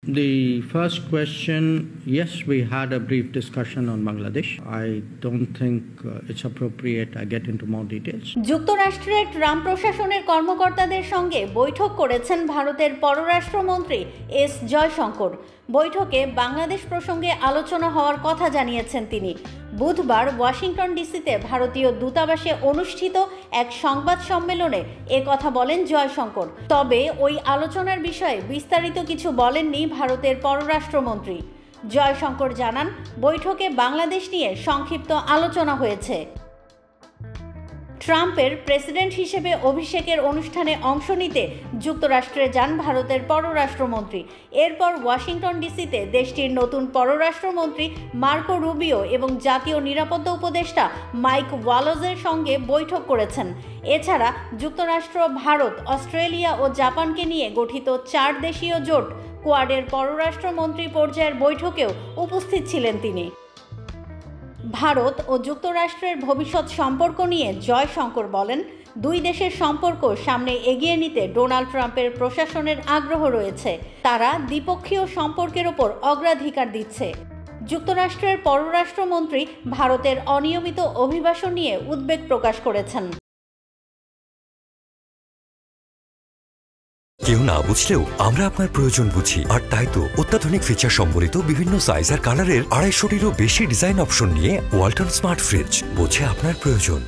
The first question, yes, we had a brief discussion on Bangladesh. I don't think it's appropriate I get into more details. যুক্তরাষ্ট্রের Trump প্রশাসনের কর্মকর্তাদের সঙ্গে বৈঠক করেছেন ভারতের পররাষ্ট্রমন্ত্রী এস জয়শঙ্কর। বৈঠকে বাংলাদেশ প্রসঙ্গে আলোচনা হওয়ার কথা জানিয়েছেন তিনি। বুধবার ওয়াশিংটন ডিসিতে ভারতীয় দূতাবাসে অনুষ্ঠিত এক সংবাদ সম্মেলনে কথা বলেন জয়শঙ্কর। তবে ওই আলোচনার বিষয়ে বিস্তারিত কিছু বলেননি ভারতের পররাষ্ট্রমন্ত্রী। জয়শঙ্কর জানান, বৈঠকে বাংলাদেশ নিয়ে সংক্ষিপ্ত আলোচনা হয়েছে। ট্রাম্পের প্রেসিডেন্ট হিসেবে অভিষেকের অনুষ্ঠানে অংশ নিতে যুক্তরাষ্ট্রে যান ভারতের পররাষ্ট্রমন্ত্রী। এরপর ওয়াশিংটন ডিসিতে দেশটির নতুন পররাষ্ট্রমন্ত্রী মার্কো রুবিও এবং জাতীয় নিরাপত্তা উপদেষ্টা মাইক ওয়ালজের সঙ্গে বৈঠক করেছেন। এছাড়া যুক্তরাষ্ট্র, ভারত, অস্ট্রেলিয়া ও জাপানকে নিয়ে গঠিত 4 দেশীয় জোট কোয়াডের পররাষ্ট্রমন্ত্রী পর্যায়ের বৈঠকেও উপস্থিত ছিলেন তিনি। ভারত ও যুক্তরাষ্ট্রের ভবিষ্যৎ সম্পর্ক নিয়ে জয়শঙ্কর বলেন, দুই দেশের সম্পর্ক সামনে এগিয়ে নিতে ডোনাল্ড ট্রাম্পের প্রশাসনের আগ্রহ রয়েছে। তারা দ্বিপক্ষীয় সম্পর্কের ওপর অগ্রাধিকার দিচ্ছে। যুক্তরাষ্ট্রের পররাষ্ট্রমন্ত্রী ভারতের অনিয়মিত অভিবাসন নিয়ে উদ্বেগ প্রকাশ করেছেন। কেউ না বুঝলেও আমরা আপনার প্রয়োজন বুঝি, আর তাই তো অত্যাধুনিক ফিচার সম্বলিত বিভিন্ন সাইজ আর কালারের 250-টিরও বেশি ডিজাইন অপশন নিয়ে ওয়ালটন স্মার্ট ফ্রিজ বোঝে আপনার প্রয়োজন।